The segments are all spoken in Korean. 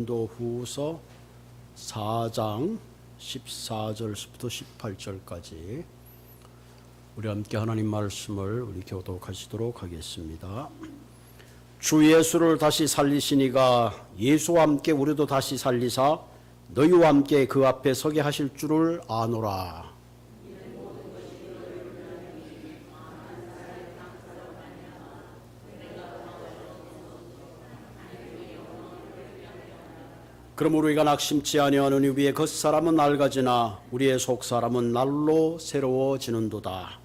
고린도후서 4장 14절부터 18절까지 우리 함께 하나님 말씀을 우리 교독하시도록 하겠습니다. 주 예수를 다시 살리시니가 예수와 함께 우리도 다시 살리사 너희와 함께 그 앞에 서게 하실 줄을 아노라. 그러므로 우리가 낙심치 아니하는 위에 겉사람은 낡아지나 우리의 속사람은 날로 새로워지는도다.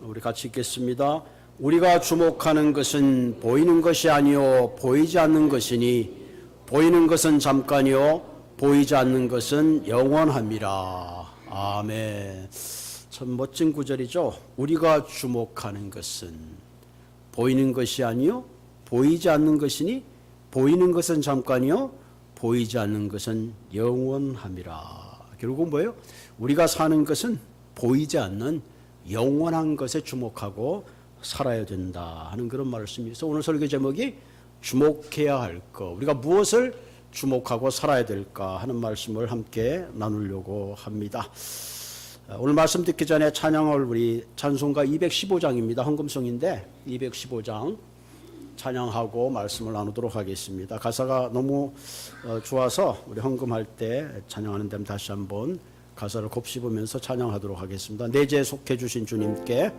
우리 같이 읽겠습니다. 우리가 주목하는 것은 보이는 것이 아니요 보이지 않는 것이니 보이는 것은 잠깐이요 보이지 않는 것은 영원함이라. 아멘. 참 멋진 구절이죠. 우리가 주목하는 것은 보이는 것이 아니요 보이지 않는 것이니 보이는 것은 잠깐이요 보이지 않는 것은 영원함이라. 결국은 뭐예요? 우리가 사는 것은 보이지 않는 영원한 것에 주목하고 살아야 된다 하는 그런 말씀이어서 오늘 설교 제목이 주목해야 할 것, 우리가 무엇을 주목하고 살아야 될까 하는 말씀을 함께 나누려고 합니다. 오늘 말씀 듣기 전에 찬양할 우리 찬송가 215장입니다. 헌금송인데 215장 찬양하고 말씀을 나누도록 하겠습니다. 가사가 너무 좋아서 우리 헌금할 때 찬양하는 데는 다시 한번 가사를 곱씹으면서 찬양하도록 하겠습니다. 내재 속해 주신 주님께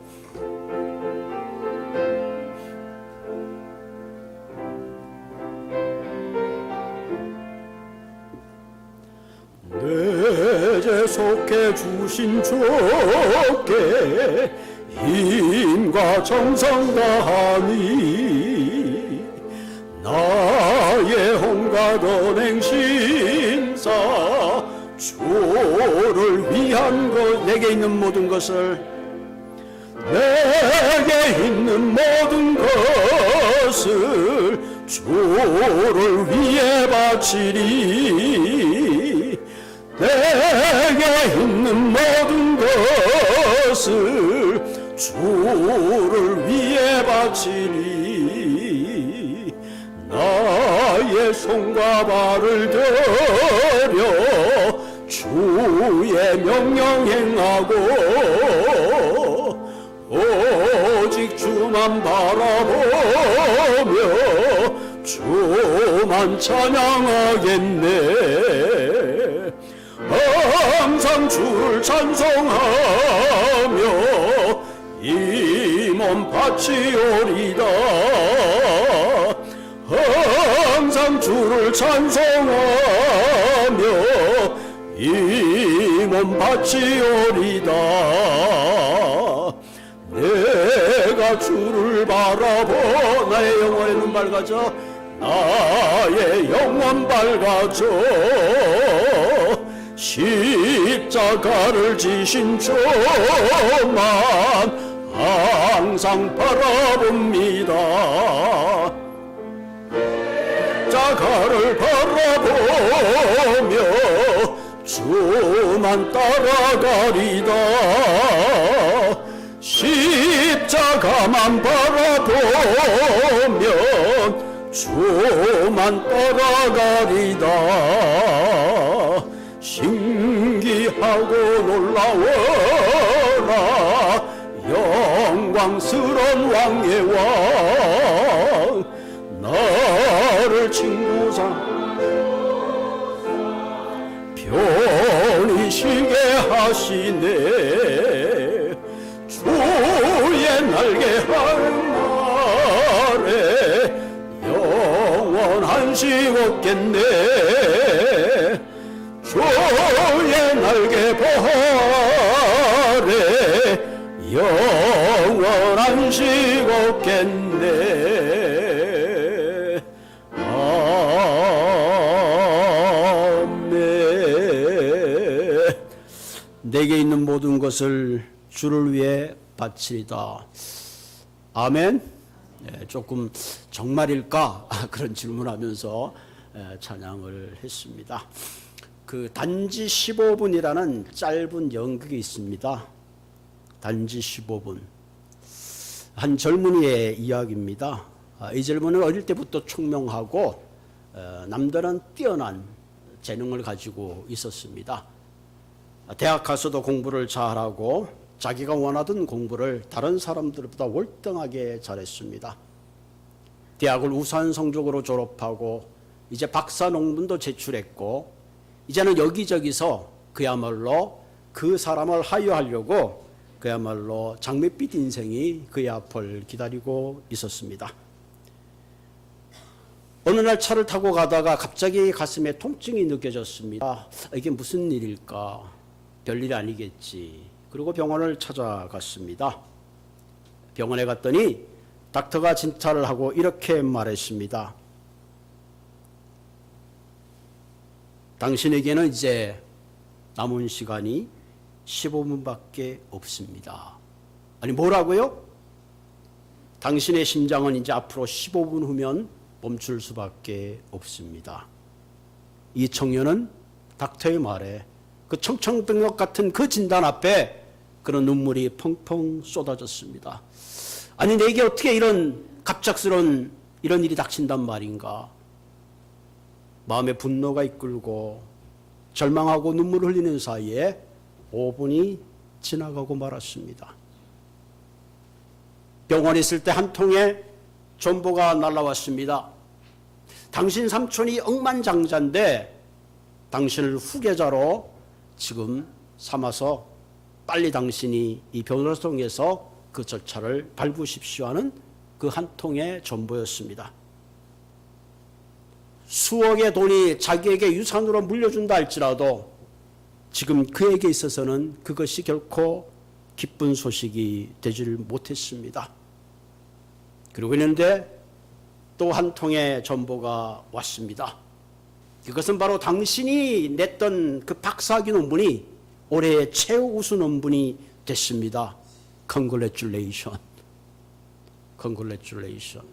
내재 속해 주신 주께 힘과 정성 다하니 나의 온갖 언행심사 주를 위한 것 내게 있는 모든 것을 내게 있는 모든 것을 주를 위해 바치리 내게 있는 모든 것을 주를 위해 바치리 나의 손과 발을 들여 주의 명령 행하고 오직 주만 바라보며 주만 찬양하겠네. 항상 주를 찬송하며 이 몸 바치오리다. 항상 주를 찬송하며 이 몸 바치오리다. 내가 주를 바라보 나의 영혼의 눈 밝아져 나의 영혼 밝아져 십자가를 지신 주만 항상 바라봅니다. 십자가를 바라보며 주만 따라가리다. 십자가만 바라보면 주만 따라가리다. 신기하고 놀라워라 영광스런 왕의 왕 나를 친구 삼 편히 쉬게 하시네. 주의 날개 할 날에 영원한 시없겠네. 주의 날개 보하래 영원한 시없겠네. 아멘. 내게 있는 모든 것을 주를 위해 바치리다. 아멘. 조금 정말일까 그런 질문하면서 찬양을 했습니다. 그 단지 15분이라는 짧은 연극이 있습니다. 단지 15분. 한 젊은이의 이야기입니다. 이 젊은이는 어릴 때부터 총명하고 남들은 뛰어난 재능을 가지고 있었습니다. 대학 가서도 공부를 잘하고 자기가 원하던 공부를 다른 사람들보다 월등하게 잘했습니다. 대학을 우수한 성적으로 졸업하고 이제 박사 논문도 제출했고 이제는 여기저기서 그야말로 그 사람을 하유하려고 그야말로 장밋빛 인생이 그의 앞을 기다리고 있었습니다. 어느 날 차를 타고 가다가 갑자기 가슴에 통증이 느껴졌습니다. 이게 무슨 일일까? 별일 아니겠지. 그리고 병원을 찾아갔습니다. 병원에 갔더니 닥터가 진찰을 하고 이렇게 말했습니다. 당신에게는 이제 남은 시간이 15분밖에 없습니다. 아니 뭐라고요? 당신의 심장은 이제 앞으로 15분 후면 멈출 수밖에 없습니다. 이 청년은 닥터의 말에 그 청천벽력 같은 그 진단 앞에 그런 눈물이 펑펑 쏟아졌습니다. 아니 내게 어떻게 이런 갑작스러운 이런 일이 닥친단 말인가. 마음에 분노가 이끌고 절망하고 눈물을 흘리는 사이에 5분이 지나가고 말았습니다. 병원에 있을 때 한 통의 전보가 날라왔습니다. 당신 삼촌이 억만장자인데 당신을 후계자로 지금 삼아서 빨리 당신이 이 변호사를 통해서 그 절차를 밟으십시오 하는 그 한 통의 전보였습니다. 수억의 돈이 자기에게 유산으로 물려준다 할지라도 지금 그에게 있어서는 그것이 결코 기쁜 소식이 되지를 못했습니다. 그러고 있는데 또 한 통의 전보가 왔습니다. 이것은 바로 당신이 냈던 그 박사학위 논문이 올해의 최우수 논문이 됐습니다. Congratulation. Congratulation.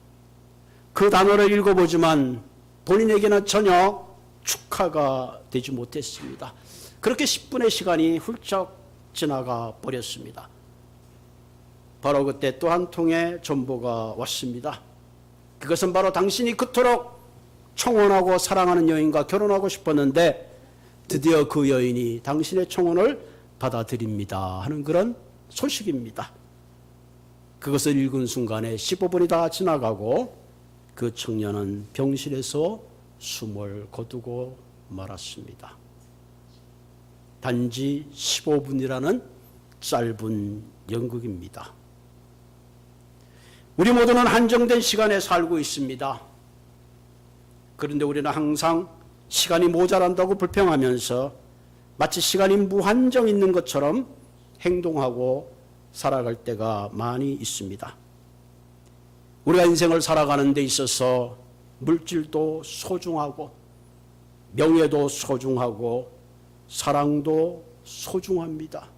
그 단어를 읽어보지만 본인에게는 전혀 축하가 되지 못했습니다. 그렇게 10분의 시간이 훌쩍 지나가 버렸습니다. 바로 그때 또 한 통의 전보가 왔습니다. 그것은 바로 당신이 그토록 청혼하고 사랑하는 여인과 결혼하고 싶었는데 드디어 그 여인이 당신의 청혼을 받아들입니다 하는 그런 소식입니다. 그것을 읽은 순간에 15분이 다 지나가고 그 청년은 병실에서 숨을 거두고 말았습니다. 단지 15분이라는 짧은 연극입니다. 우리 모두는 한정된 시간에 살고 있습니다. 그런데 우리는 항상 시간이 모자란다고 불평하면서 마치 시간이 무한정 있는 것처럼 행동하고 살아갈 때가 많이 있습니다. 우리가 인생을 살아가는 데 있어서 물질도 소중하고 명예도 소중하고 사랑도 소중합니다.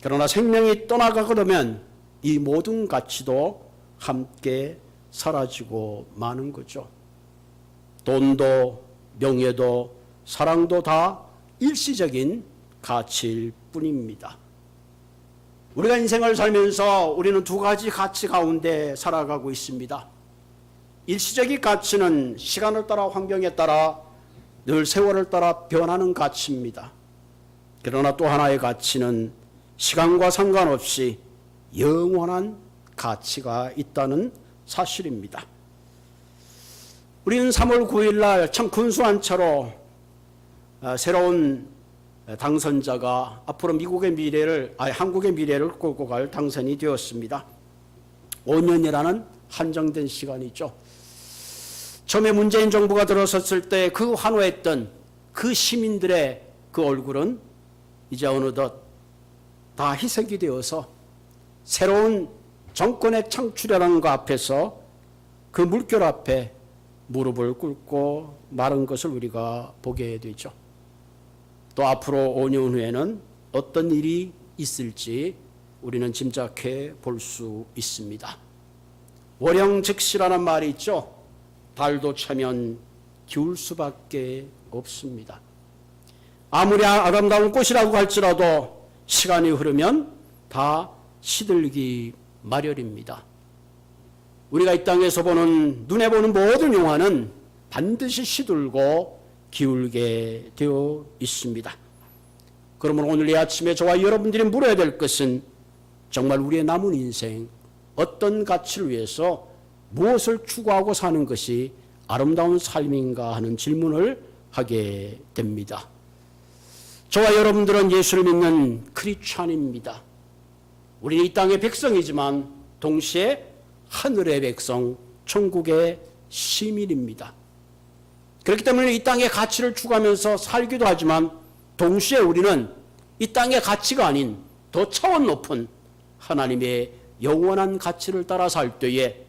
그러나 생명이 떠나가고 나면 이 모든 가치도 함께 사라지고 마는 거죠. 돈도 명예도 사랑도 다 일시적인 가치일 뿐입니다. 우리가 인생을 살면서 우리는 두 가지 가치 가운데 살아가고 있습니다. 일시적인 가치는 시간을 따라 환경에 따라 늘 세월을 따라 변하는 가치입니다. 그러나 또 하나의 가치는 시간과 상관없이 영원한 가치가 있다는 사실입니다. 우리는 3월 9일 날 참 근소한 차로 새로운 당선자가 앞으로 한국의 미래를 끌고 갈 당선이 되었습니다. 5년이라는 한정된 시간이죠. 처음에 문재인 정부가 들어섰을 때 그 환호했던 그 시민들의 그 얼굴은 이제 어느덧 다 희석이 되어서 새로운 정권의 창출이라는 것 앞에서 그 물결 앞에 무릎을 꿇고 마른 것을 우리가 보게 되죠. 또 앞으로 5년 후에는 어떤 일이 있을지 우리는 짐작해 볼 수 있습니다. 월영즉시라는 말이 있죠. 달도 차면 기울 수밖에 없습니다. 아무리 아름다운 꽃이라고 할지라도 시간이 흐르면 다 시들기 마련입니다. 우리가 이 땅에서 보는 눈에 보는 모든 영화는 반드시 시들고 기울게 되어 있습니다. 그러면 오늘 이 아침에 저와 여러분들이 물어야 될 것은 정말 우리의 남은 인생 어떤 가치를 위해서 무엇을 추구하고 사는 것이 아름다운 삶인가 하는 질문을 하게 됩니다. 저와 여러분들은 예수를 믿는 크리스찬입니다. 우리는 이 땅의 백성이지만 동시에 하늘의 백성, 천국의 시민입니다. 그렇기 때문에 이 땅의 가치를 추구하면서 살기도 하지만 동시에 우리는 이 땅의 가치가 아닌 더 차원 높은 하나님의 영원한 가치를 따라 살 때에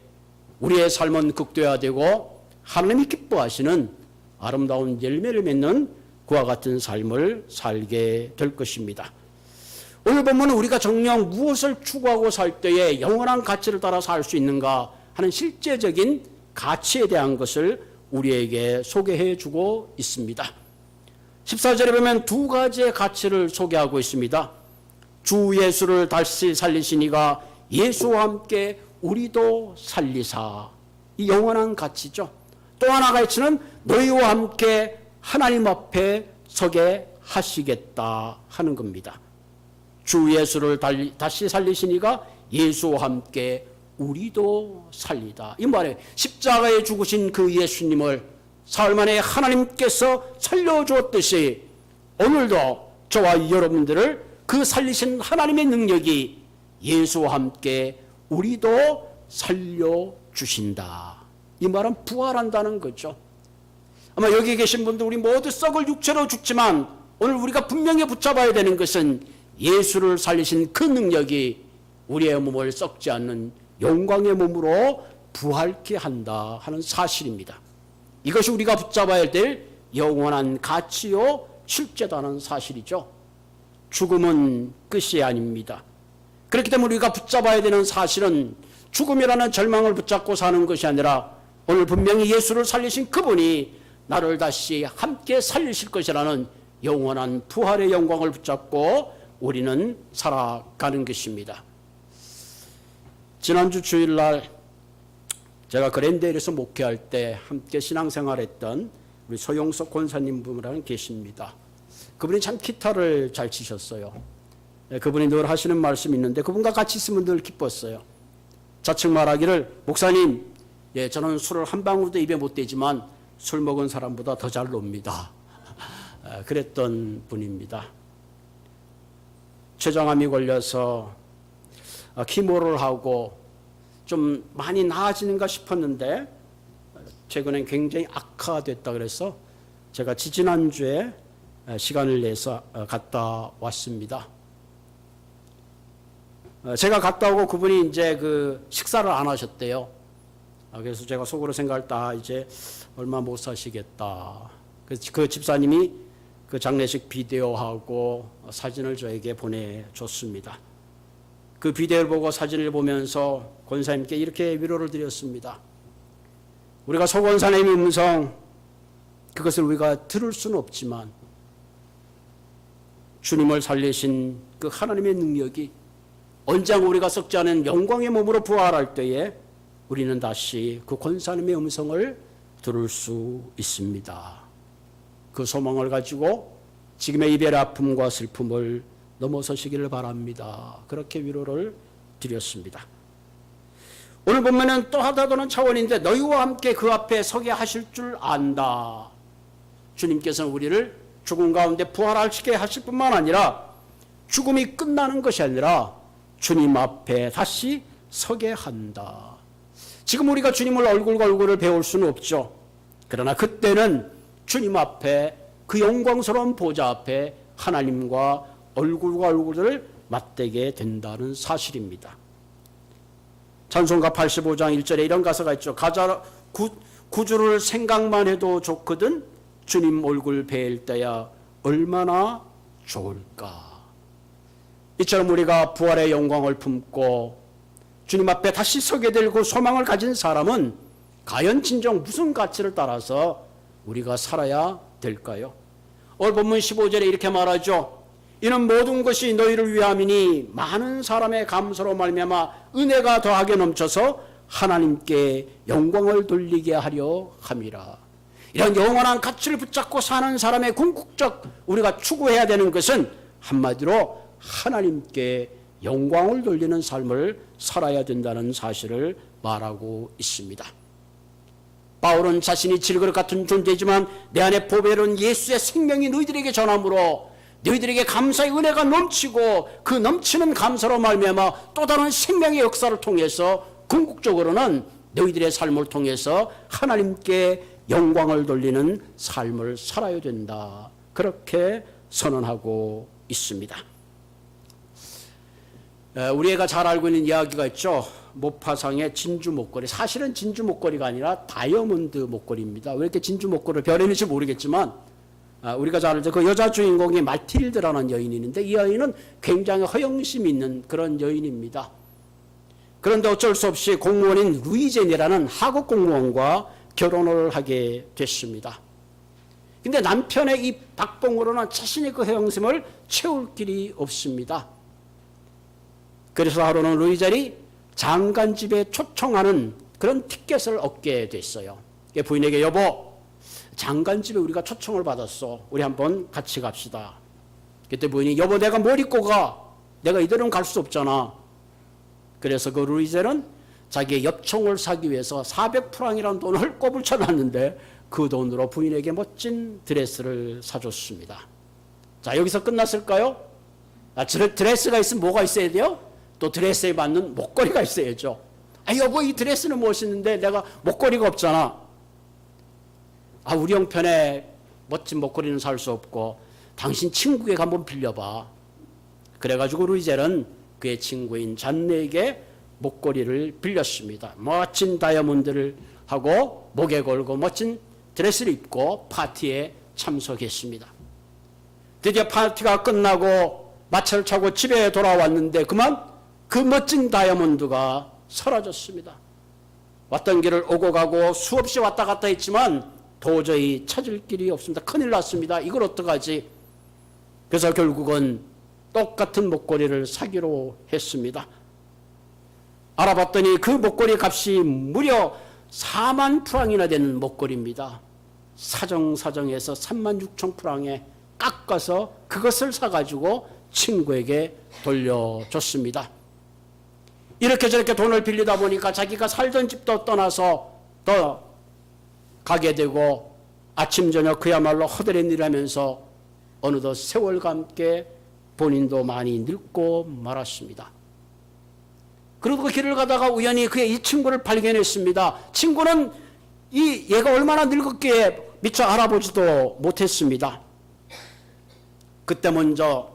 우리의 삶은 극대화되고 하나님이 기뻐하시는 아름다운 열매를 맺는 그와 같은 삶을 살게 될 것입니다. 오늘 본문은 우리가 정녕 무엇을 추구하고 살 때에 영원한 가치를 따라 살 수 있는가 하는 실제적인 가치에 대한 것을 우리에게 소개해 주고 있습니다. 14절에 보면 두 가지의 가치를 소개하고 있습니다. 주 예수를 다시 살리시니가 예수와 함께 우리도 살리사. 이 영원한 가치죠. 또 하나 가치는 너희와 함께 하나님 앞에 서게 하시겠다 하는 겁니다. 주 예수를 다시 살리시니가 예수와 함께 우리도 살리다. 이 말에 십자가에 죽으신 그 예수님을 사흘 만에 하나님께서 살려주었듯이 오늘도 저와 여러분들을 그 살리신 하나님의 능력이 예수와 함께 우리도 살려주신다. 이 말은 부활한다는 거죠. 아마 여기 계신 분들 우리 모두 썩을 육체로 죽지만 오늘 우리가 분명히 붙잡아야 되는 것은 예수를 살리신 그 능력이 우리의 몸을 썩지 않는 영광의 몸으로 부활케 한다 하는 사실입니다. 이것이 우리가 붙잡아야 될 영원한 가치요 실제다는 사실이죠. 죽음은 끝이 아닙니다. 그렇기 때문에 우리가 붙잡아야 되는 사실은 죽음이라는 절망을 붙잡고 사는 것이 아니라 오늘 분명히 예수를 살리신 그분이 나를 다시 함께 살리실 것이라는 영원한 부활의 영광을 붙잡고 우리는 살아가는 것입니다. 지난주 주일날 제가 그랜데일에서 목회할 때 함께 신앙생활했던 우리 소용석 권사님 분이라는 계십니다. 그분이 참 기타를 잘 치셨어요. 그분이 늘 하시는 말씀이 있는데 그분과 같이 있으면 늘 기뻤어요. 자측 말하기를 목사님, 저는 술을 한 방울도 입에 못 대지만 술 먹은 사람보다 더 잘 놉니다. 그랬던 분입니다. 췌장암이 걸려서 키모를 하고 좀 많이 나아지는가 싶었는데 최근엔 굉장히 악화됐다 그래서 제가 지지난주에 시간을 내서 갔다 왔습니다. 제가 갔다 오고 그분이 이제 그 식사를 안 하셨대요. 그래서 제가 속으로 생각할 때 이제 얼마 못 사시겠다. 그 집사님이 그 장례식 비디오하고 사진을 저에게 보내줬습니다. 그 비디오를 보고 사진을 보면서 권사님께 이렇게 위로를 드렸습니다. 우리가 소 권사님의 음성 그것을 우리가 들을 수는 없지만 주님을 살리신 그 하나님의 능력이 언젠가 우리가 썩지 않은 영광의 몸으로 부활할 때에 우리는 다시 그 권사님의 음성을 들을 수 있습니다. 그 소망을 가지고 지금의 이별의 아픔과 슬픔을 넘어서시기를 바랍니다. 그렇게 위로를 드렸습니다. 오늘 보면은 또 하다도는 차원인데 너희와 함께 그 앞에 서게 하실 줄 안다. 주님께서는 우리를 죽음 가운데 부활하시게 하실 뿐만 아니라 죽음이 끝나는 것이 아니라 주님 앞에 다시 서게 한다. 지금 우리가 주님을 얼굴과 얼굴을 배울 수는 없죠. 그러나 그때는 주님 앞에 그 영광스러운 보좌 앞에 하나님과 얼굴과 얼굴을 맞대게 된다는 사실입니다. 찬송가 85장 1절에 이런 가사가 있죠. 구주를 생각만 해도 좋거든 주님 얼굴 뵐 때야 얼마나 좋을까. 이처럼 우리가 부활의 영광을 품고 주님 앞에 다시 서게 될 그 소망을 가진 사람은 과연 진정 무슨 가치를 따라서 우리가 살아야 될까요? 오늘 본문 15절에 이렇게 말하죠. 이는 모든 것이 너희를 위함이니 많은 사람의 감사로 말미암아 은혜가 더하게 넘쳐서 하나님께 영광을 돌리게 하려 함이라. 이런 영원한 가치를 붙잡고 사는 사람의 궁극적 우리가 추구해야 되는 것은 한마디로 하나님께 영광을 돌리는 삶을 살아야 된다는 사실을 말하고 있습니다. 바울은 자신이 질그릇 같은 존재지만 내 안에 보배로운 예수의 생명이 너희들에게 전함으로 너희들에게 감사의 은혜가 넘치고 그 넘치는 감사로 말미암아 또 다른 생명의 역사를 통해서 궁극적으로는 너희들의 삶을 통해서 하나님께 영광을 돌리는 삶을 살아야 된다. 그렇게 선언하고 있습니다. 우리가 잘 알고 있는 이야기가 있죠. 모파상의 진주 목걸이. 사실은 진주 목걸이가 아니라 다이아몬드 목걸이입니다. 왜 이렇게 진주 목걸이를 별했는지 모르겠지만 우리가 잘 알죠. 그 여자 주인공이 마틸드라는 여인이 있는데 이 여인은 굉장히 허영심 있는 그런 여인입니다. 그런데 어쩔 수 없이 공무원인 루이젠이라는 하급 공무원과 결혼을 하게 됐습니다. 근데 남편의 이 박봉으로는 자신의 그 허영심을 채울 길이 없습니다. 그래서 하루는 루이젠이 장관집에 초청하는 그런 티켓을 얻게 됐어요. 부인에게 여보, 장관집에 우리가 초청을 받았어. 우리 한번 같이 갑시다. 그때 부인이 여보 내가 뭘 입고 가? 내가 이대로는 갈 수 없잖아. 그래서 그 루이젠은 자기의 엽총을 사기 위해서 400프랑이라는 돈을 꼬불쳐놨는데 그 돈으로 부인에게 멋진 드레스를 사줬습니다. 자, 여기서 끝났을까요? 드레스가 있으면 뭐가 있어야 돼요? 또 드레스에 맞는 목걸이가 있어야죠. 여보 이 드레스는 멋있는데 내가 목걸이가 없잖아. 우리 형편에 멋진 목걸이는 살 수 없고 당신 친구에게 한번 빌려봐. 그래가지고 루이젠은 그의 친구인 잔네에게 목걸이를 빌렸습니다. 멋진 다이아몬드를 하고 목에 걸고 멋진 드레스를 입고 파티에 참석했습니다. 드디어 파티가 끝나고 마차를 타고 집에 돌아왔는데 그만 그 멋진 다이아몬드가 사라졌습니다. 왔던 길을 오고 가고 수없이 왔다 갔다 했지만 도저히 찾을 길이 없습니다. 큰일 났습니다. 이걸 어떡하지? 그래서 결국은 똑같은 목걸이를 사기로 했습니다. 알아봤더니 그 목걸이 값이 무려 4만 프랑이나 되는 목걸이입니다. 사정사정해서 3만 6천 프랑에 깎아서 그것을 사가지고 친구에게 돌려줬습니다. 이렇게 저렇게 돈을 빌리다 보니까 자기가 살던 집도 떠나서 더 가게 되고 아침 저녁 그야말로 허드렛 일을 하면서 어느덧 세월과 함께 본인도 많이 늙고 말았습니다. 그리고 그 길을 가다가 우연히 그의 이 친구를 발견했습니다. 친구는 얘가 얼마나 늙었기에 미처 알아보지도 못했습니다. 그때 먼저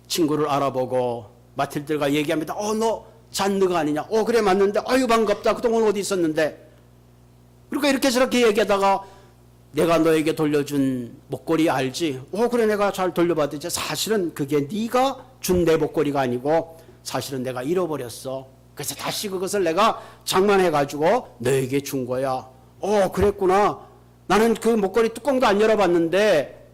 친구를 알아보고 마틸드가 얘기합니다. 너 잔느가 아니냐? 그래 맞는데 아유 반갑다. 그동안 어디 있었는데? 그러니까 이렇게 저렇게 얘기하다가 내가 너에게 돌려준 목걸이 알지? 그래 내가 잘 돌려받았지. 사실은 그게 네가 준 내 목걸이가 아니고 사실은 내가 잃어버렸어. 그래서 다시 그것을 내가 장만해가지고 너에게 준 거야. 그랬구나. 나는 그 목걸이 뚜껑도 안 열어봤는데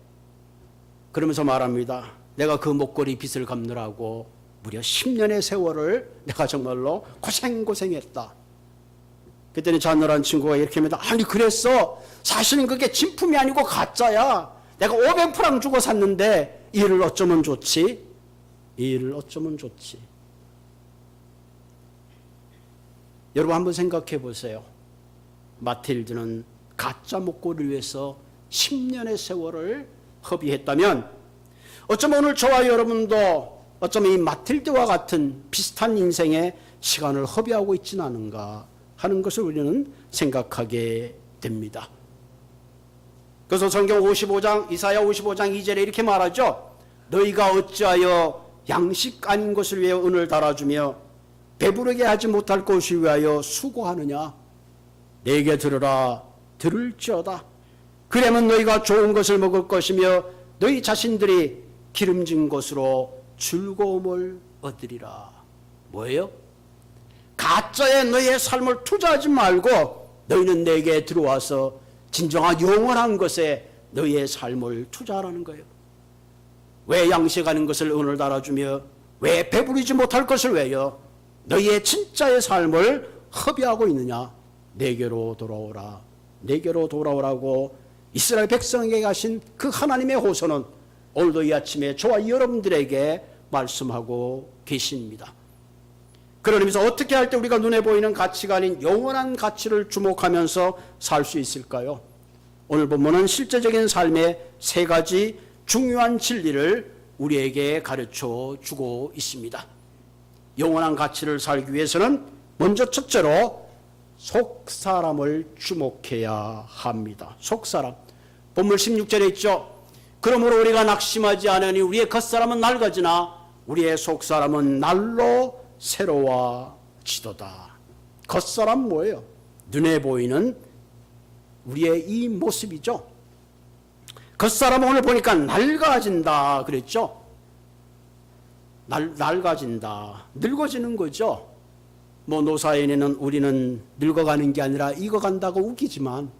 그러면서 말합니다. 내가 그 목걸이 빚을 갚느라고 무려 10년의 세월을 내가 정말로 고생했다. 그때는 잔느란 친구가 이렇게 합니다. 아니 그랬어. 사실은 그게 진품이 아니고 가짜야. 내가 500프랑 주고 샀는데 이를 어쩌면 좋지? 이를 어쩌면 좋지? 여러분 한번 생각해 보세요. 마틸드는 가짜 목걸이를 위해서 10년의 세월을 허비했다면 어쩌면 오늘 저와 여러분도 어쩌면 이 마틸드와 같은 비슷한 인생의 시간을 허비하고 있지는 않은가 하는 것을 우리는 생각하게 됩니다. 그래서 성경 55장 이사야 55장 2절에 이렇게 말하죠. 너희가 어찌하여 양식 아닌 것을 위하여 은을 달아주며 배부르게 하지 못할 것을 위하여 수고하느냐. 내게 들으라. 들을지어다. 그러면 너희가 좋은 것을 먹을 것이며 너희 자신들이 기름진 것으로 즐거움을 얻으리라. 뭐예요? 가짜에 너희의 삶을 투자하지 말고 너희는 내게 들어와서 진정한 영원한 것에 너희의 삶을 투자하라는 거예요. 왜 양식하는 것을 은을 달아주며 왜 배부르지 못할 것을 외여 너희의 진짜의 삶을 허비하고 있느냐. 내게로 돌아오라. 내게로 돌아오라고 이스라엘 백성에게 하신 그 하나님의 호소는 오늘도 이 아침에 저와 여러분들에게 말씀하고 계십니다. 그런 의미에서 어떻게 할 때 우리가 눈에 보이는 가치가 아닌 영원한 가치를 주목하면서 살 수 있을까요? 오늘 본문은 실제적인 삶의 세 가지 중요한 진리를 우리에게 가르쳐 주고 있습니다. 영원한 가치를 살기 위해서는 먼저 첫째로 속사람을 주목해야 합니다. 속사람. 본문 16절에 있죠. 그러므로 우리가 낙심하지 않으니 우리의 겉사람은 낡아지나 우리의 속사람은 날로 새로워지도다. 겉사람 뭐예요? 눈에 보이는 우리의 이 모습이죠. 겉사람은 오늘 보니까 낡아진다 그랬죠. 낡아진다. 늙어지는 거죠. 뭐 노사연에는 우리는 늙어가는 게 아니라 익어간다고 웃기지만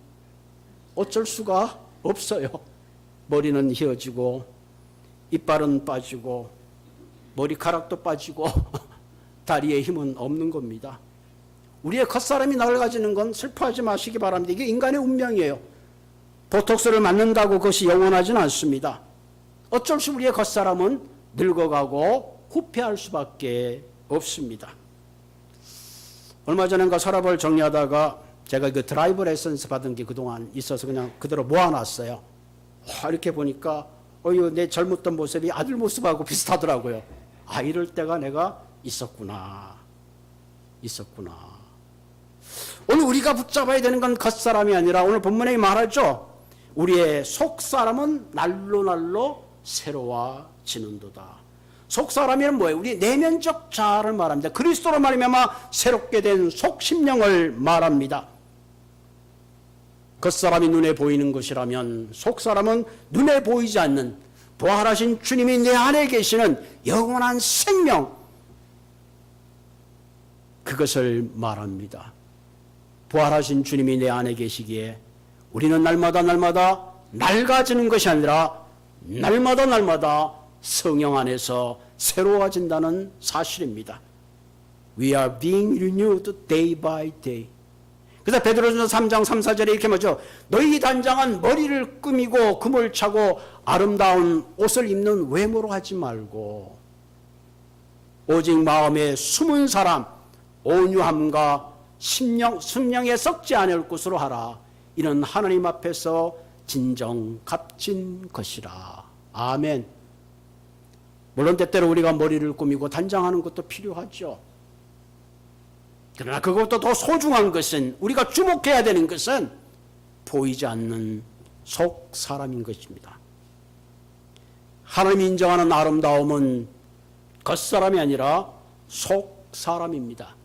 어쩔 수가 없어요. 머리는 휘어지고 이빨은 빠지고 머리카락도 빠지고 다리에 힘은 없는 겁니다. 우리의 겉사람이 낡아지는 건 슬퍼하지 마시기 바랍니다. 이게 인간의 운명이에요. 보톡스를 맞는다고 그것이 영원하지는 않습니다. 어쩔 수 우리의 겉사람은 늙어가고 후퇴할 수밖에 없습니다. 얼마 전인가 서랍을 정리하다가 제가 그 드라이브 레슨스 받은 게 그동안 있어서 그냥 그대로 모아놨어요. 이렇게 보니까 내 젊었던 모습이 아들 모습하고 비슷하더라고요. 이럴 때가 내가 있었구나. 오늘 우리가 붙잡아야 되는 건 겉사람이 아니라 오늘 본문에 말하죠. 우리의 속사람은 날로 새로워지는도다. 속사람이란 뭐예요? 우리 내면적 자아를 말합니다. 그리스도로 말미암아 새롭게 된 속심령을 말합니다. 겉사람이 눈에 보이는 것이라면 속사람은 눈에 보이지 않는 부활하신 주님이 내 안에 계시는 영원한 생명, 그것을 말합니다. 부활하신 주님이 내 안에 계시기에 우리는 날마다 낡아지는 것이 아니라 날마다 성령 안에서 새로워진다는 사실입니다. We are being renewed day by day. 그래서 베드로전서 3장 3, 4절에 이렇게 말하죠. 너희 단장은 머리를 꾸미고 금을 차고 아름다운 옷을 입는 외모로 하지 말고 오직 마음에 숨은 사람 온유함과 심령에 썩지 않을 것으로 하라. 이는 하나님 앞에서 진정 값진 것이라. 아멘. 물론 때때로 우리가 머리를 꾸미고 단장하는 것도 필요하죠. 그러나 그것도 더 소중한 것은, 우리가 주목해야 되는 것은 보이지 않는 속 사람인 것입니다. 하나님이 인정하는 아름다움은 겉사람이 아니라 속 사람입니다.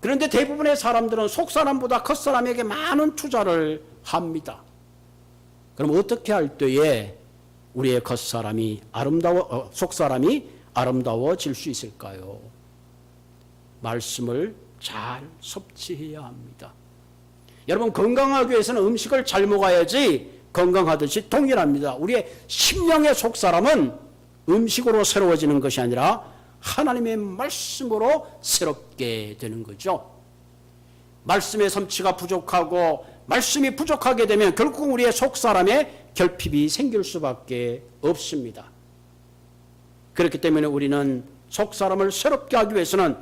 그런데 대부분의 사람들은 속 사람보다 겉사람에게 많은 투자를 합니다. 그럼 어떻게 할 때에 우리의 겉사람이 속사람이 아름다워질 수 있을까요? 말씀을 잘 섭취해야 합니다. 여러분, 건강하기 위해서는 음식을 잘 먹어야지 건강하듯이 동일합니다. 우리의 심령의 속사람은 음식으로 새로워지는 것이 아니라 하나님의 말씀으로 새롭게 되는 거죠. 말씀의 섭취가 부족하고 말씀이 부족하게 되면 결국 우리의 속사람에 결핍이 생길 수밖에 없습니다. 그렇기 때문에 우리는 속사람을 새롭게 하기 위해서는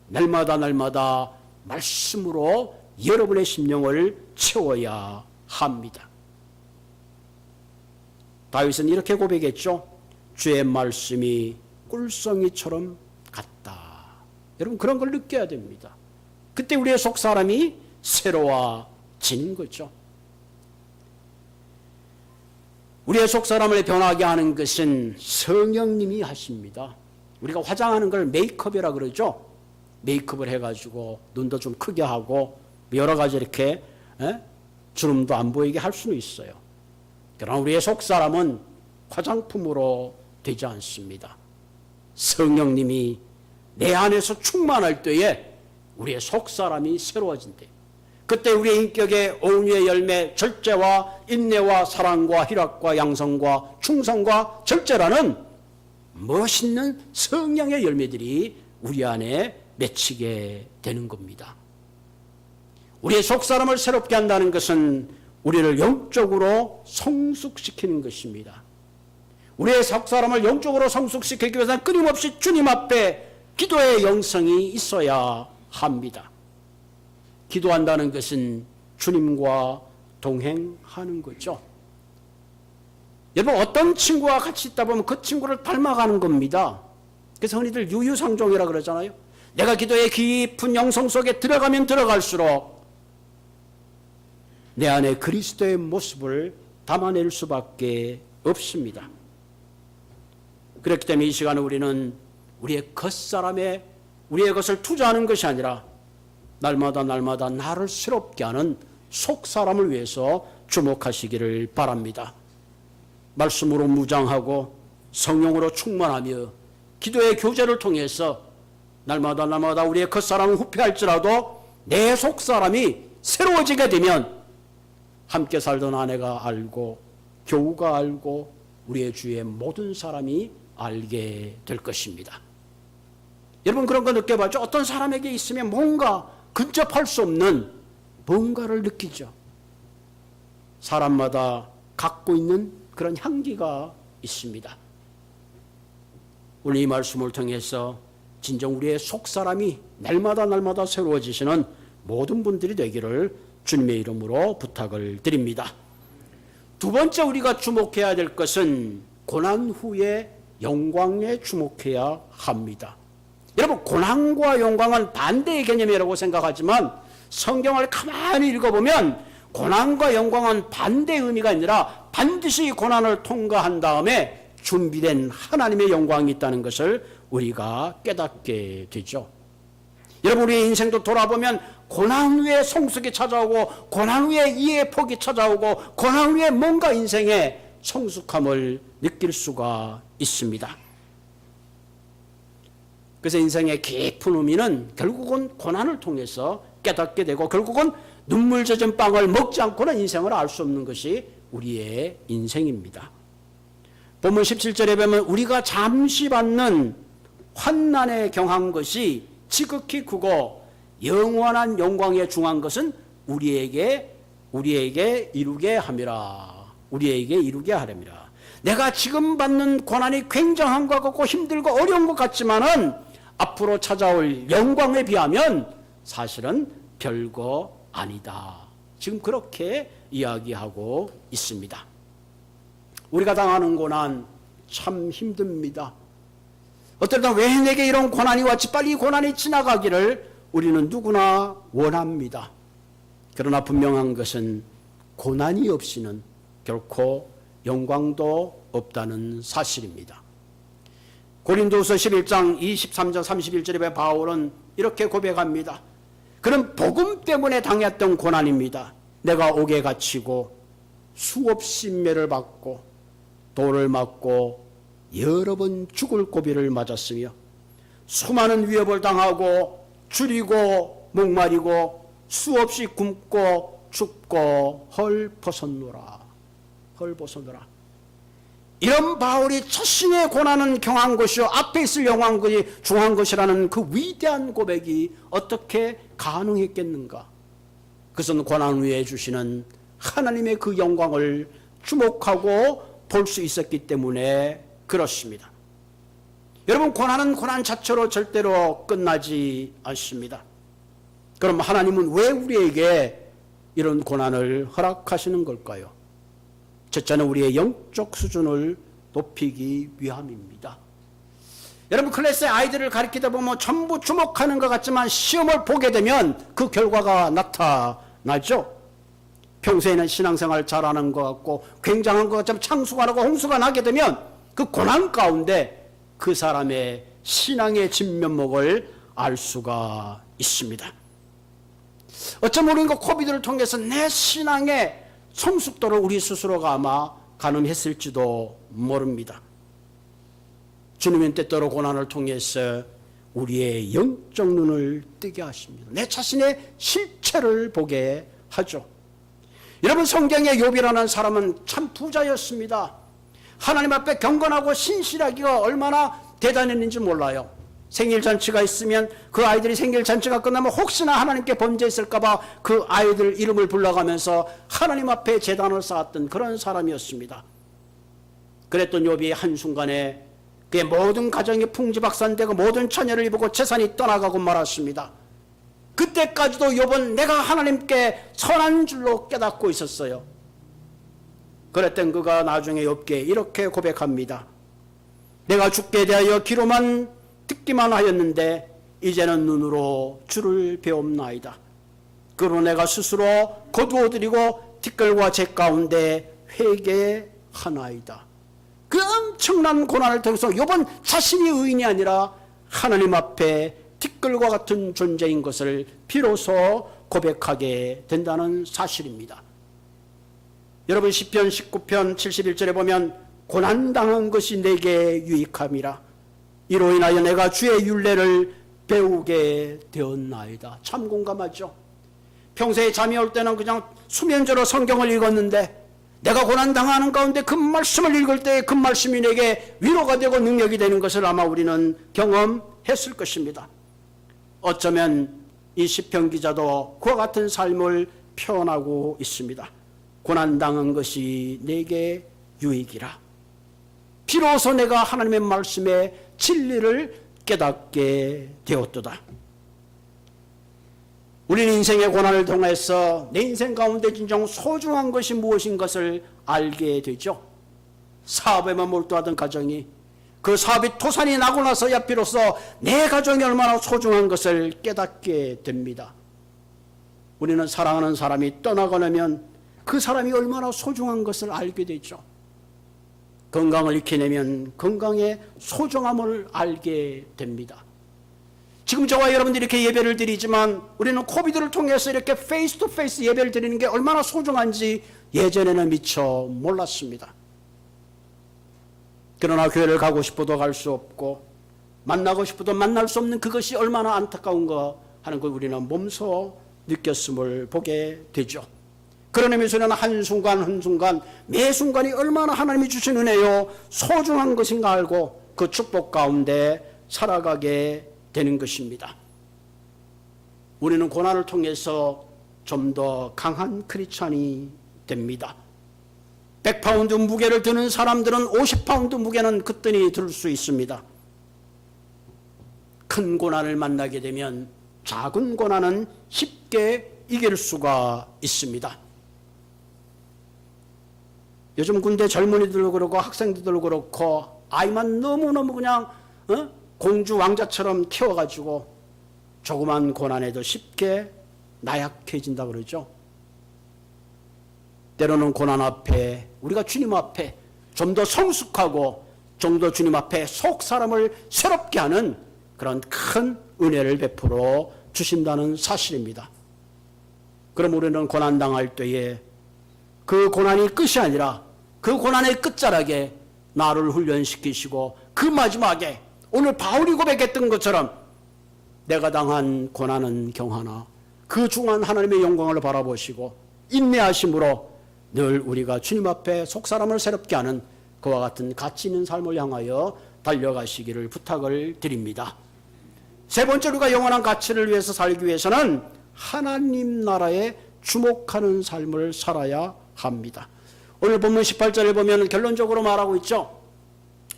날마다 말씀으로 여러분의 심령을 채워야 합니다. 다윗은 이렇게 고백했죠. 주의 말씀이 꿀송이처럼 같다. 여러분, 그런 걸 느껴야 됩니다. 그때 우리의 속사람이 새로워지는 거죠. 우리의 속사람을 변하게 하는 것은 성령님이 하십니다. 우리가 화장하는 걸 메이크업이라 그러죠. 메이크업을 해가지고 눈도 좀 크게 하고 여러 가지 이렇게 주름도 안 보이게 할 수는 있어요. 그러나 우리의 속사람은 화장품으로 되지 않습니다. 성령님이 내 안에서 충만할 때에 우리의 속사람이 새로워진대. 그때 우리의 인격의 어운의 열매, 절제와 인내와 사랑과 희락과 양성과 충성과 절제라는 멋있는 성령의 열매들이 우리 안에 맺히게 되는 겁니다. 우리의 속사람을 새롭게 한다는 것은 우리를 영적으로 성숙시키는 것입니다. 우리의 속사람을 영적으로 성숙시키기 위해서는 끊임없이 주님 앞에 기도의 영성이 있어야 합니다. 기도한다는 것은 주님과 동행하는 거죠. 여러분, 어떤 친구와 같이 있다 보면 그 친구를 닮아가는 겁니다. 그래서 흔히들 유유상종이라 그러잖아요. 내가 기도의 깊은 영성 속에 들어가면 들어갈수록 내 안에 그리스도의 모습을 담아낼 수밖에 없습니다. 그렇기 때문에 이 시간에 우리는 우리의 겉사람에 우리의 것을 투자하는 것이 아니라 날마다 나를 새롭게 하는 속사람을 위해서 주목하시기를 바랍니다. 말씀으로 무장하고 성령으로 충만하며 기도의 교제를 통해서 날마다 우리의 겉사람은 후패할지라도 내 속사람이 새로워지게 되면 함께 살던 아내가 알고 교우가 알고 우리의 주위의 모든 사람이 알게 될 것입니다. 여러분, 그런 거 느껴봤죠? 어떤 사람에게 있으면 뭔가 근접할 수 없는 뭔가를 느끼죠. 사람마다 갖고 있는 그런 향기가 있습니다. 오늘 이 말씀을 통해서 진정 우리의 속사람이 날마다 새로워지시는 모든 분들이 되기를 주님의 이름으로 부탁을 드립니다. 두 번째 우리가 주목해야 될 것은 고난 후의 영광에 주목해야 합니다. 여러분, 고난과 영광은 반대의 개념이라고 생각하지만 성경을 가만히 읽어보면 고난과 영광은 반대의 의미가 아니라 반드시 고난을 통과한 다음에 준비된 하나님의 영광이 있다는 것을 우리가 깨닫게 되죠. 여러분, 우리의 인생도 돌아보면 고난 후에 성숙이 찾아오고 고난 후에 이해의 폭이 찾아오고 고난 후에 뭔가 인생의 성숙함을 느낄 수가 있습니다. 그래서 인생의 깊은 의미는 결국은 고난을 통해서 깨닫게 되고 결국은 눈물 젖은 빵을 먹지 않고는 인생을 알 수 없는 것이 우리의 인생입니다. 본문 17절에 보면 우리가 잠시 받는 환난에 경한 것이 지극히 크고 영원한 영광에 중한 것은 우리에게 이루게 함이라. 우리에게 이루게 하렵니다. 내가 지금 받는 고난이 굉장한 것 같고 힘들고 어려운 것 같지만은 앞으로 찾아올 영광에 비하면 사실은 별거 아니다. 지금 그렇게 이야기하고 있습니다. 우리가 당하는 고난 참 힘듭니다. 어떨 때 왜 내게 이런 고난이 왔지? 빨리 고난이 지나가기를 우리는 누구나 원합니다. 그러나 분명한 것은 고난이 없이는 결코 영광도 없다는 사실입니다. 고린도후서 11장 23절 31절에 바울은 이렇게 고백합니다. 그는 복음 때문에 당했던 고난입니다. 내가 옥에 갇히고 수없이 매를 받고 돌을 맞고 여러 번 죽을 고비를 맞았으며 수많은 위협을 당하고 줄이고 목마르고 수없이 굶고 춥고 헐벗었노라. 이런 바울이 자신의 고난은 경한 것이요 앞에 있을 영광이 중한 것이라는 그 위대한 고백이 어떻게 가능했겠는가? 그것은 고난 후에 주시는 하나님의 그 영광을 주목하고 볼 수 있었기 때문에 그렇습니다. 여러분, 고난은 고난 자체로 절대로 끝나지 않습니다. 그럼 하나님은 왜 우리에게 이런 고난을 허락하시는 걸까요? 첫째는 우리의 영적 수준을 높이기 위함입니다. 여러분, 클래스의 아이들을 가르치다 보면 전부 주목하는 것 같지만 시험을 보게 되면 그 결과가 나타나죠. 평소에는 신앙생활 잘하는 것 같고 굉장한 것 같지만 창수가 나고 홍수가 나게 되면 그 고난 가운데 그 사람의 신앙의 진면목을 알 수가 있습니다. 어쩌면 우리는 그 코비드를 통해서 내 신앙의 성숙도를 우리 스스로가 아마 가늠했을지도 모릅니다. 주님은 때때로 고난을 통해서 우리의 영적 눈을 뜨게 하십니다. 내 자신의 실체를 보게 하죠. 여러분, 성경의 욥이라는 사람은 참 부자였습니다. 하나님 앞에 경건하고 신실하기가 얼마나 대단했는지 몰라요. 생일잔치가 있으면 그 아이들이 생일잔치가 끝나면 혹시나 하나님께 범죄했을까봐 그 아이들 이름을 불러가면서 하나님 앞에 제단을 쌓았던 그런 사람이었습니다. 그랬던 욥이 한순간에 그의 모든 가정이 풍지박산되고 모든 처녀를 입고 재산이 떠나가고 말았습니다. 그때까지도 욥은 내가 하나님께 선한 줄로 깨닫고 있었어요. 그랬던 그가 나중에 욥께 이렇게 고백합니다. 내가 주께 대하여 귀로만 듣기만 하였는데 이제는 눈으로 주를 배움나이다. 그로 내가 스스로 거두어드리고 티끌과 재 가운데 회개하나이다. 그 엄청난 고난을 통해서 욥은 자신이 의인이 아니라 하나님 앞에 티끌과 같은 존재인 것을 비로소 고백하게 된다는 사실입니다. 여러분, 시편 19편 71절에 보면 고난당한 것이 내게 유익함이라 이로 인하여 내가 주의 율례를 배우게 되었나이다. 참 공감하죠. 평소에 잠이 올 때는 그냥 수면제로 성경을 읽었는데 내가 고난당하는 가운데 그 말씀을 읽을 때 그 말씀이 내게 위로가 되고 능력이 되는 것을 아마 우리는 경험했을 것입니다. 어쩌면 이 시편 기자도 그와 같은 삶을 표현하고 있습니다. 고난당한 것이 내게 유익이라. 비로소 내가 하나님의 말씀의 진리를 깨닫게 되었도다. 우리는 인생의 고난을 통해서 내 인생 가운데 진정 소중한 것이 무엇인 것을 알게 되죠. 사업에만 몰두하던 가정이 그 사업이 토산이 나고 나서야 비로소 내 가정이 얼마나 소중한 것을 깨닫게 됩니다. 우리는 사랑하는 사람이 떠나고 나면 그 사람이 얼마나 소중한 것을 알게 되죠. 건강을 잃게 되면 건강의 소중함을 알게 됩니다. 지금 저와 여러분들이 이렇게 예배를 드리지만 우리는 코비드를 통해서 이렇게 페이스 투 페이스 예배를 드리는 게 얼마나 소중한지 예전에는 미처 몰랐습니다. 그러나 교회를 가고 싶어도 갈 수 없고 만나고 싶어도 만날 수 없는 그것이 얼마나 안타까운가 하는 걸 우리는 몸소 느꼈음을 보게 되죠. 그런 의미에서는 한순간 한순간 매 순간이 얼마나 하나님이 주신 은혜요 소중한 것인가 알고 그 축복 가운데 살아가게 되는 것입니다. 우리는 고난을 통해서 좀 더 강한 크리스찬이 됩니다. 100파운드 무게를 드는 사람들은 50파운드 무게는 그뜬히 들 수 있습니다. 큰 고난을 만나게 되면 작은 고난은 쉽게 이길 수가 있습니다. 요즘 군대 젊은이들도 그렇고 학생들도 그렇고 아이만 너무너무 그냥 공주 왕자처럼 키워가지고 조그만 고난에도 쉽게 나약해진다 그러죠. 때로는 고난 앞에 우리가 주님 앞에 좀 더 성숙하고 좀 더 주님 앞에 속 사람을 새롭게 하는 그런 큰 은혜를 베풀어 주신다는 사실입니다. 그럼 우리는 고난당할 때에 그 고난이 끝이 아니라 그 고난의 끝자락에 나를 훈련시키시고 그 마지막에 오늘 바울이 고백했던 것처럼 내가 당한 고난은 경하나 그 중한 하나님의 영광을 바라보시고 인내하심으로 늘 우리가 주님 앞에 속사람을 새롭게 하는 그와 같은 가치 있는 삶을 향하여 달려가시기를 부탁을 드립니다. 세 번째로 우리가 영원한 가치를 위해서 살기 위해서는 하나님 나라에 주목하는 삶을 살아야 합니다. 오늘 본문 18절에 보면 결론적으로 말하고 있죠.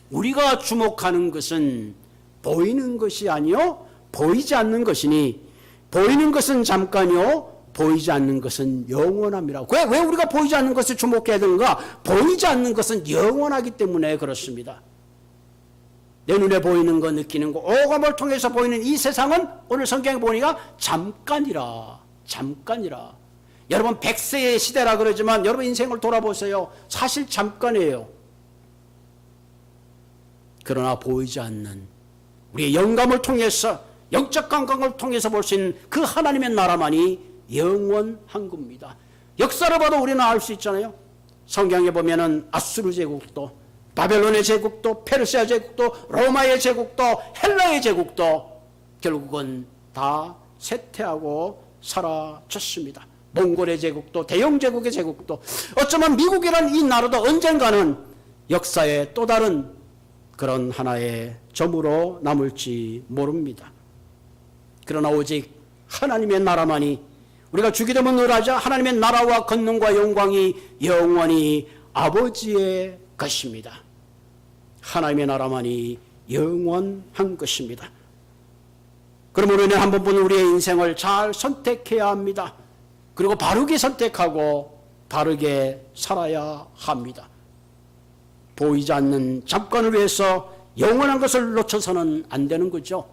우리가 주목하는 것은 보이는 것이 아니요 보이지 않는 것이니 보이는 것은 잠깐이요 보이지 않는 것은 영원함이라고. 왜 우리가 보이지 않는 것을 주목해야 되는가? 보이지 않는 것은 영원하기 때문에 그렇습니다. 내 눈에 보이는 거 느끼는 거 오감을 통해서 보이는 이 세상은 오늘 성경에 보니까 잠깐이라. 여러분 100세의 시대라 그러지만 여러분 인생을 돌아보세요. 사실 잠깐이에요. 그러나 보이지 않는 우리의 영감을 통해서 영적 감각을 통해서 볼 수 있는 그 하나님의 나라만이 영원한 겁니다. 역사를 봐도 우리는 알 수 있잖아요. 성경에 보면은 아수르 제국도 바벨론의 제국도 페르시아 제국도 로마의 제국도 헬라의 제국도 결국은 다 쇠퇴하고 사라졌습니다. 몽골의 제국도 대영 제국의 제국도 어쩌면 미국이란 이 나라도 언젠가는 역사의 또 다른 그런 하나의 점으로 남을지 모릅니다. 그러나 오직 하나님의 나라만이 우리가 주기 되면 늘하자 하나님의 나라와 권능과 영광이 영원히 아버지의 것입니다. 하나님의 나라만이 영원한 것입니다. 그러므로 우리는 한 번뿐 우리의 인생을 잘 선택해야 합니다. 그리고 바르게 선택하고 바르게 살아야 합니다. 보이지 않는 잠깐을 위해서 영원한 것을 놓쳐서는 안 되는 거죠.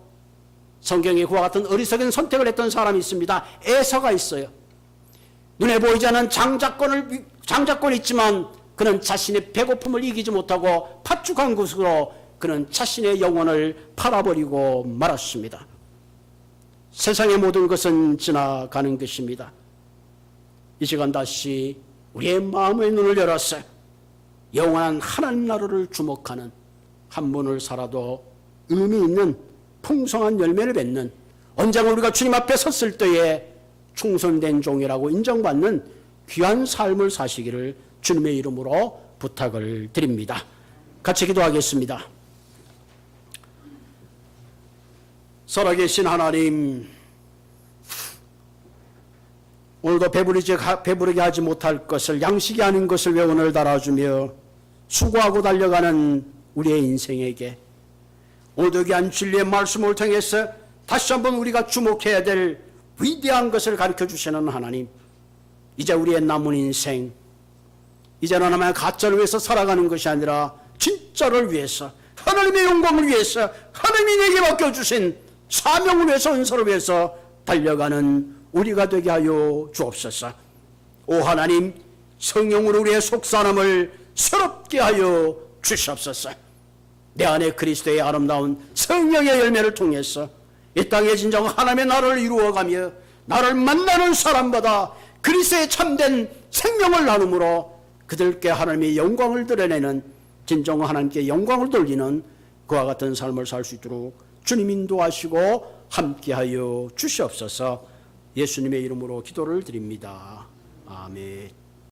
성경에 그와 같은 어리석은 선택을 했던 사람이 있습니다. 에서가 있어요. 눈에 보이지 않는 장자권이 있지만 그는 자신의 배고픔을 이기지 못하고 팥죽한 것으로 그는 자신의 영혼을 팔아버리고 말았습니다. 세상의 모든 것은 지나가는 것입니다. 이 시간 다시 우리의 마음의 눈을 열어서 영원한 하나님 나라를 주목하는 한 분을 살아도 의미 있는 풍성한 열매를 맺는 언젠가 우리가 주님 앞에 섰을 때에 충성된 종이라고 인정받는 귀한 삶을 사시기를 주님의 이름으로 부탁을 드립니다. 같이 기도하겠습니다. 살아계신 하나님, 오늘도 배부르게 하지 못할 것을 양식이 아닌 것을 외원을 달아주며 수고하고 달려가는 우리의 인생에게 오늘도 귀한 진리의 말씀을 통해서 다시 한번 우리가 주목해야 될 위대한 것을 가르쳐 주시는 하나님, 이제 우리의 남은 인생 이제는 하나님의 가짜를 위해서 살아가는 것이 아니라 진짜를 위해서 하나님의 영광을 위해서 하나님이 내게 맡겨주신 사명을 위해서 은사를 위해서 달려가는 우리가 되게 하여 주옵소서. 오 하나님, 성령으로 우리의 속사람을 새롭게 하여 주시옵소서. 내 안에 그리스도의 아름다운 성령의 열매를 통해서 이 땅에 진정 하나님의 나라를 이루어가며 나를 만나는 사람마다 그리스도의 참된 생명을 나눔으로 그들께 하나님의 영광을 드러내는 진정 하나님께 영광을 돌리는 그와 같은 삶을 살 수 있도록 주님 인도하시고 함께하여 주시옵소서. 예수님의 이름으로 기도를 드립니다. 아멘.